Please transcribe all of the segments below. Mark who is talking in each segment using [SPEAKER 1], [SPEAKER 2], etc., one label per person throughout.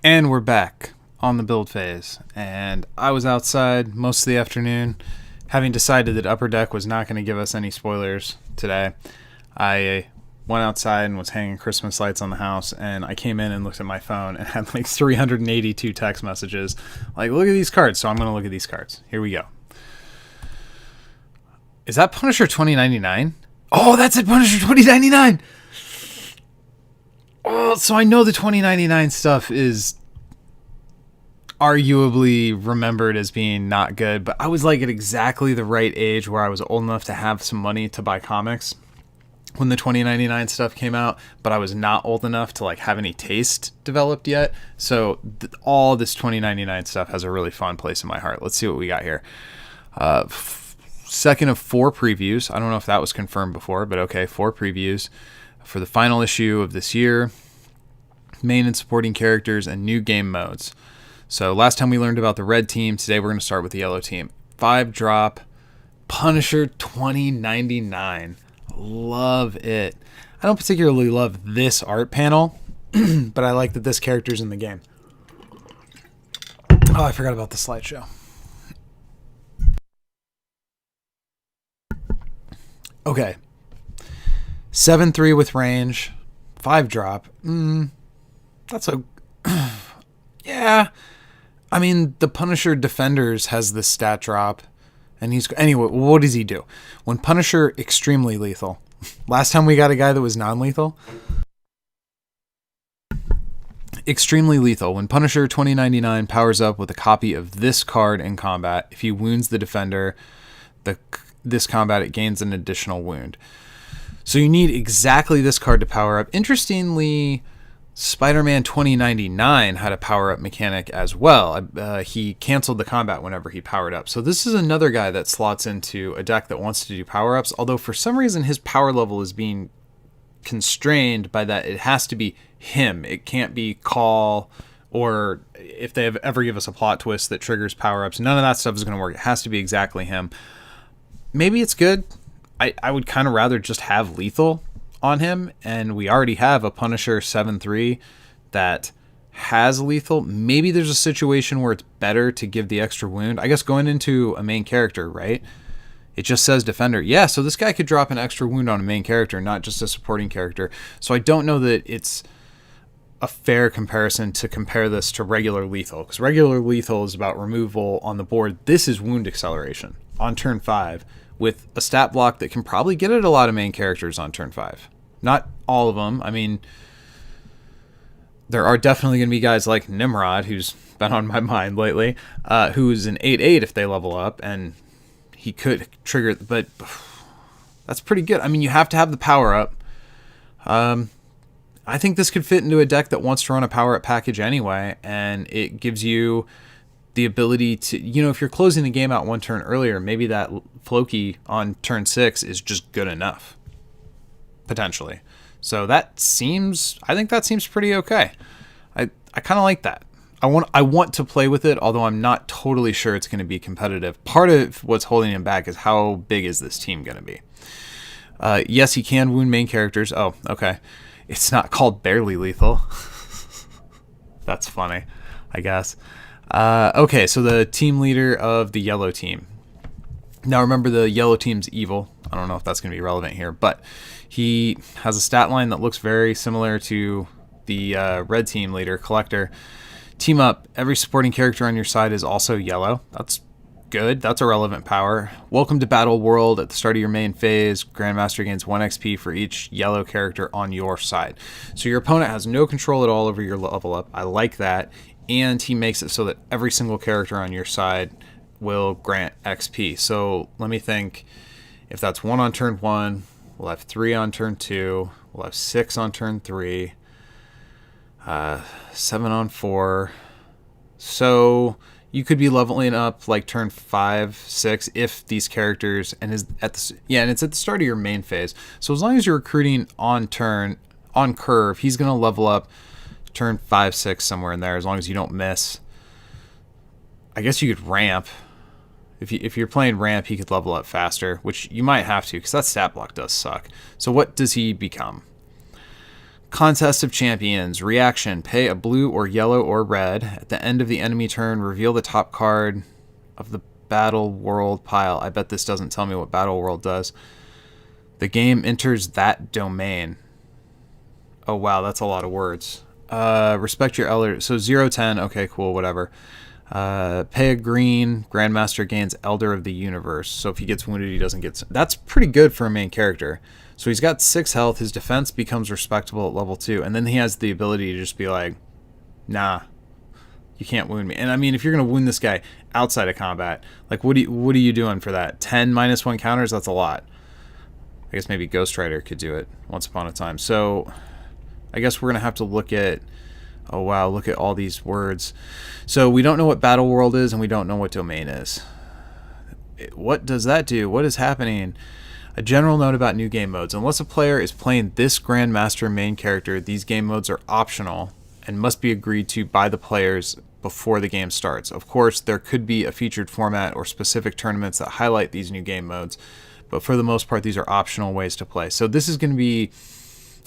[SPEAKER 1] And we're back on the build phase. And I was outside most of the afternoon, having decided that Upper Deck was not going to give us any spoilers today. I went outside and was hanging Christmas lights on the house, and I came in and looked at my phone and had like 382 text messages. Like, look at these cards. So I'm going to look at these cards. Here we go. Is that Punisher 2099? Oh, that's it, Punisher 2099! Oh, so I know the 2099 stuff is arguably remembered as being not good, but I was like at exactly the right age where I was old enough to have some money to buy comics when the 2099 stuff came out, but I was not old enough to like have any taste developed yet. So all this 2099 stuff has a really fun place in my heart. Let's see what we got here. Second of 4 previews. I don't know if that was confirmed before, but okay, 4 previews for the final issue of this year. Main and supporting characters and new game modes. So last time we learned about the red team. Today we're going to start with the yellow team. 5-drop Punisher 2099. Love it. I don't particularly love this art panel, but I like that this character's in the game. Oh, I forgot about the slideshow. Okay. 7-3 with range. 5-drop. That's a... yeah. I mean, the Punisher Defenders has this stat drop. And he's... Anyway, what does he do? When Punisher extremely lethal. Last time we got a guy that was non-lethal. Extremely lethal. When Punisher 2099 powers up with a copy of this card in combat, if he wounds the defender, this combat, it gains an additional wound. So you need exactly this card to power up. Interestingly, Spider-Man 2099 had a power-up mechanic as well. He canceled the combat whenever he powered up. So this is another guy that slots into a deck that wants to do power-ups, although for some reason his power level is being constrained by that it has to be him. It can't be Call, or if they ever give us a plot twist that triggers power-ups, none of that stuff is going to work. It has to be exactly him. Maybe it's good. I would kind of rather just have lethal on him, and we already have a Punisher 7-3 that has lethal. Maybe there's a situation where it's better to give the extra wound. I guess going into a main character, right? It just says defender. Yeah, so this guy could drop an extra wound on a main character, not just a supporting character. So I don't know that it's a fair comparison to compare this to regular lethal, because regular lethal is about removal on the board. This is wound acceleration on turn 5 with a stat block that can probably get at a lot of main characters on turn 5. Not all of them. I mean, there are definitely going to be guys like Nimrod, who's been on my mind lately, who's an 8/8 if they level up, and he could trigger, but that's pretty good. I mean, you have to have the power up. I think this could fit into a deck that wants to run a power up package anyway, and it gives you the ability to, if you're closing the game out one turn earlier, maybe that Floki on turn 6 is just good enough, potentially. So I think that seems pretty okay. I kind of like that. I want to play with it, although I'm not totally sure it's going to be competitive. Part of what's holding him back is how big is this team going to be. Yes, he can wound main characters. Oh, okay. It's not called barely lethal. That's funny, I guess. Okay, so the team leader of the yellow team. Now remember, the yellow team's evil. I don't know if that's going to be relevant here, but he has a stat line that looks very similar to the red team leader, Collector. Team up. Every supporting character on your side is also yellow. That's good. That's a relevant power. Welcome to Battle World. At the start of your main phase, Grandmaster gains 1 XP for each yellow character on your side. So your opponent has no control at all over your level up. I like that. And he makes it so that every single character on your side will grant XP. So let me think. If that's 1 on turn 1, we'll have 3 on turn 2, we'll have 6 on turn 3, 7 on 4. So you could be leveling up like turn 5, 6 if these characters, and it's at the start of your main phase. So as long as you're recruiting on curve, he's going to level up turn 5, 6, somewhere in there, as long as you don't miss. I guess you could ramp. If you're playing ramp, he could level up faster, which you might have to, because that stat block does suck. So what does he become? Contest of Champions. Reaction. Pay a blue or yellow or red. At the end of the enemy turn, reveal the top card of the Battle World pile. I bet this doesn't tell me what Battle World does. The game enters that domain. Oh, wow, that's a lot of words. Respect your elder. So 0-10. Okay, cool, whatever. Pay a green. Grandmaster gains Elder of the Universe. So if he gets wounded, he doesn't get... That's pretty good for a main character. So he's got 6 health. His defense becomes respectable at level 2. And then he has the ability to just be like, nah, you can't wound me. And I mean, if you're going to wound this guy outside of combat, like, what are you doing for that? 10 -1 counters? That's a lot. I guess maybe Ghost Rider could do it once upon a time. So I guess we're going to have to look at... Oh, wow, look at all these words. So we don't know what Battle World is, and we don't know what Domain is. What does that do? What is happening? A general note about new game modes. Unless a player is playing this Grandmaster main character, these game modes are optional and must be agreed to by the players before the game starts. Of course, there could be a featured format or specific tournaments that highlight these new game modes, but for the most part, these are optional ways to play. So this is going to be...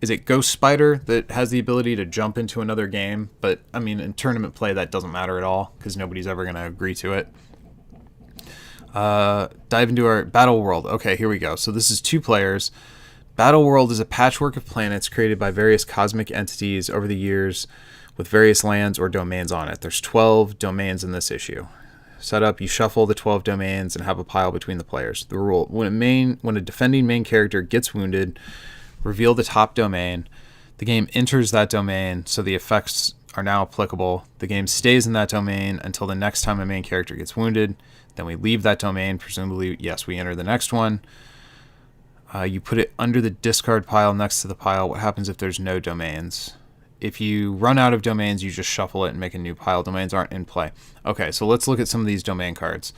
[SPEAKER 1] Is it Ghost Spider that has the ability to jump into another game? But, I mean, in tournament play, that doesn't matter at all because nobody's ever going to agree to it. Dive into our Battle World. Okay, here we go. So this is 2 players. Battle World is a patchwork of planets created by various cosmic entities over the years with various lands or domains on it. There's 12 domains in this issue. Set up, you shuffle the 12 domains and have a pile between the players. The rule, when a defending main character gets wounded, reveal the top domain. The game enters that domain, so the effects are now applicable. The game stays in that domain until the next time a main character gets wounded. Then we leave that domain. Presumably, yes, we enter the next one. You put it under the discard pile next to the pile. What happens if there's no domains? If you run out of domains, you just shuffle it and make a new pile. Domains aren't in play. Okay, so let's look at some of these domain cards.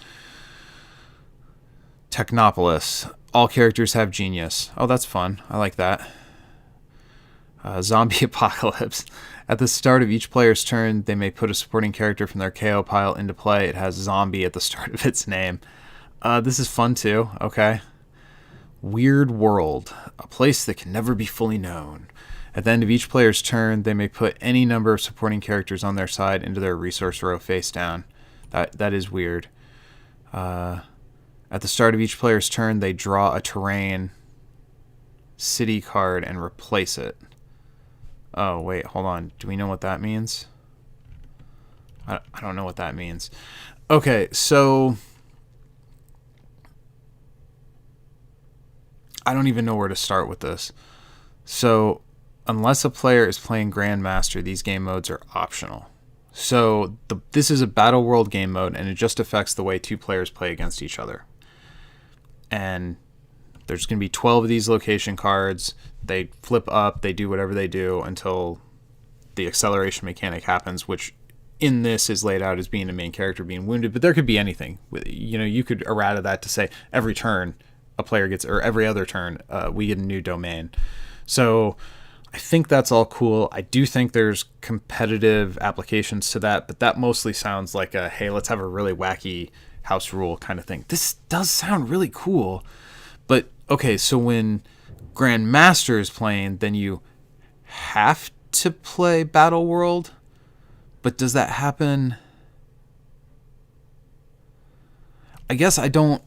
[SPEAKER 1] Technopolis. All characters have genius. Oh, that's fun. I like that. Zombie Apocalypse. At the start of each player's turn, they may put a supporting character from their KO pile into play. It has zombie at the start of its name. This is fun too. Okay. Weird World. A place that can never be fully known. At the end of each player's turn, they may put any number of supporting characters on their side into their resource row face down. That is weird. At the start of each player's turn, they draw a terrain city card and replace it. Oh, wait, hold on. Do we know what that means? I don't know what that means. Okay, so... I don't even know where to start with this. So, unless a player is playing Grandmaster, these game modes are optional. So, this is a Battle World game mode, and it just affects the way 2 players play against each other. And there's going to be 12 of these location cards. They flip up, they do whatever they do until the acceleration mechanic happens, which in this is laid out as being a main character being wounded, but there could be anything. You know, you could errata that to say every turn a player gets, or every other turn we get a new domain. So I think that's all cool. I do think there's competitive applications to that, but that mostly sounds like a, hey, let's have a really wacky house rule kind of thing. This does sound really cool, but okay, so when Grandmaster is playing, then you have to play Battle World, but does that happen? I guess I don't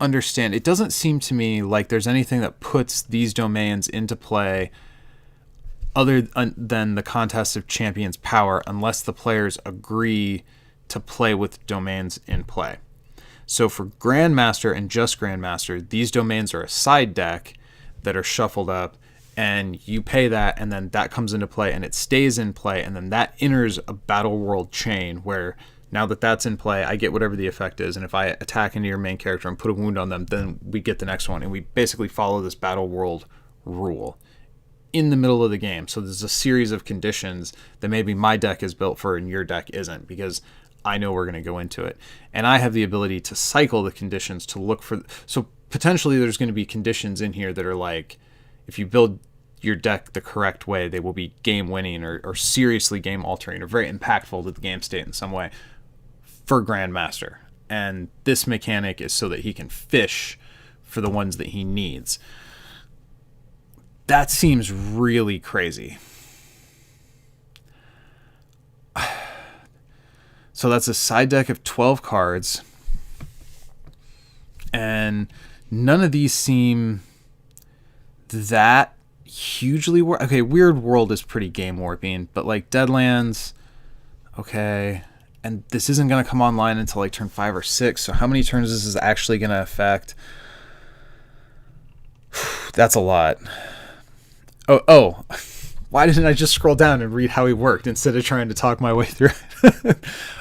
[SPEAKER 1] understand. It doesn't seem to me like there's anything that puts these domains into play other than the Contest of Champions power, unless the players agree to play with domains in play. So for Grandmaster and just Grandmaster, these domains are a side deck that are shuffled up, and you pay that, and then that comes into play, and it stays in play, and then that enters a Battle World chain where now that that's in play, I get whatever the effect is, and if I attack into your main character and put a wound on them, then we get the next one, and we basically follow this Battle World rule in the middle of the game. So there's a series of conditions that maybe my deck is built for and your deck isn't, because I know we're going to go into it. And I have the ability to cycle the conditions to look for... So potentially there's going to be conditions in here that are like, if you build your deck the correct way, they will be game-winning or seriously game-altering or very impactful to the game state in some way for Grandmaster. And this mechanic is so that he can fish for the ones that he needs. That seems really crazy. So that's a side deck of 12 cards. And none of these seem that hugely okay. Weird World is pretty game warping, but like Deadlands, okay. And this isn't going to come online until like turn 5 or 6. So how many turns this is actually going to affect? That's a lot. Oh. Why didn't I just scroll down and read how he worked instead of trying to talk my way through it?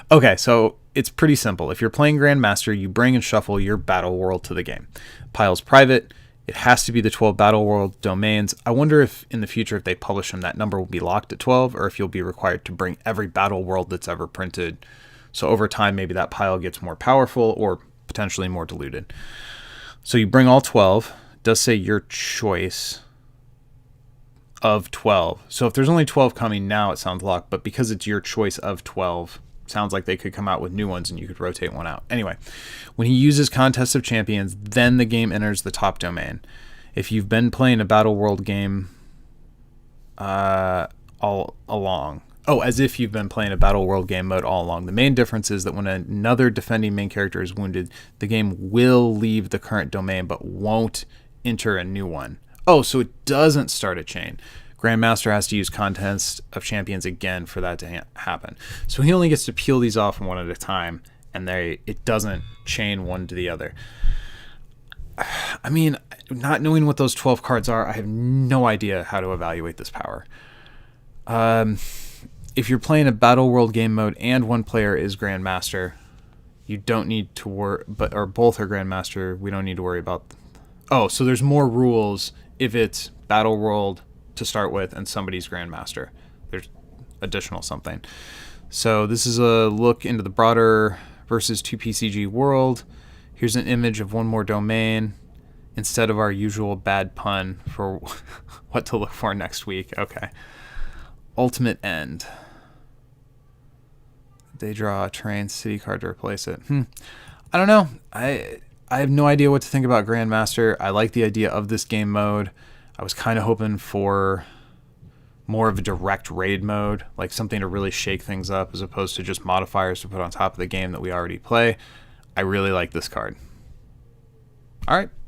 [SPEAKER 1] Okay, so it's pretty simple. If you're playing Grandmaster, you bring and shuffle your battle world to the game. Pile's private. It has to be the 12 battle world domains. I wonder if in the future, if they publish them, that number will be locked at 12, or if you'll be required to bring every battle world that's ever printed. So over time, maybe that pile gets more powerful or potentially more diluted. So you bring all 12. It does say your choice of 12. So if there's only 12 coming now, it sounds locked, but because it's your choice of 12, sounds like they could come out with new ones and you could rotate one out. Anyway, when he uses Contest of Champions, then the game enters the top domain. If you've been playing a Battle World game all along, as if you've been playing a Battle World game mode all along, the main difference is that when another defending main character is wounded, the game will leave the current domain but won't enter a new one. So it doesn't start a chain. Grandmaster has to use Contest of Champions again for that to happen. So he only gets to peel these off one at a time, and it doesn't chain one to the other. I mean, not knowing what those 12 cards are, I have no idea how to evaluate this power. If you're playing a Battle World game mode and one player is Grandmaster, you don't need to worry, or both are Grandmaster, we don't need to worry about. So there's more rules if it's Battle World to start with and somebody's Grandmaster. There's additional something. So this is a look into the broader versus 2PCG world. Here's an image of one more domain instead of our usual bad pun for what to look for next week. Okay. Ultimate End. They draw a terrain city card to replace it. I don't know. I have no idea what to think about Grandmaster. I like the idea of this game mode. I was kind of hoping for more of a direct raid mode, like something to really shake things up as opposed to just modifiers to put on top of the game that we already play. I really like this card. All right,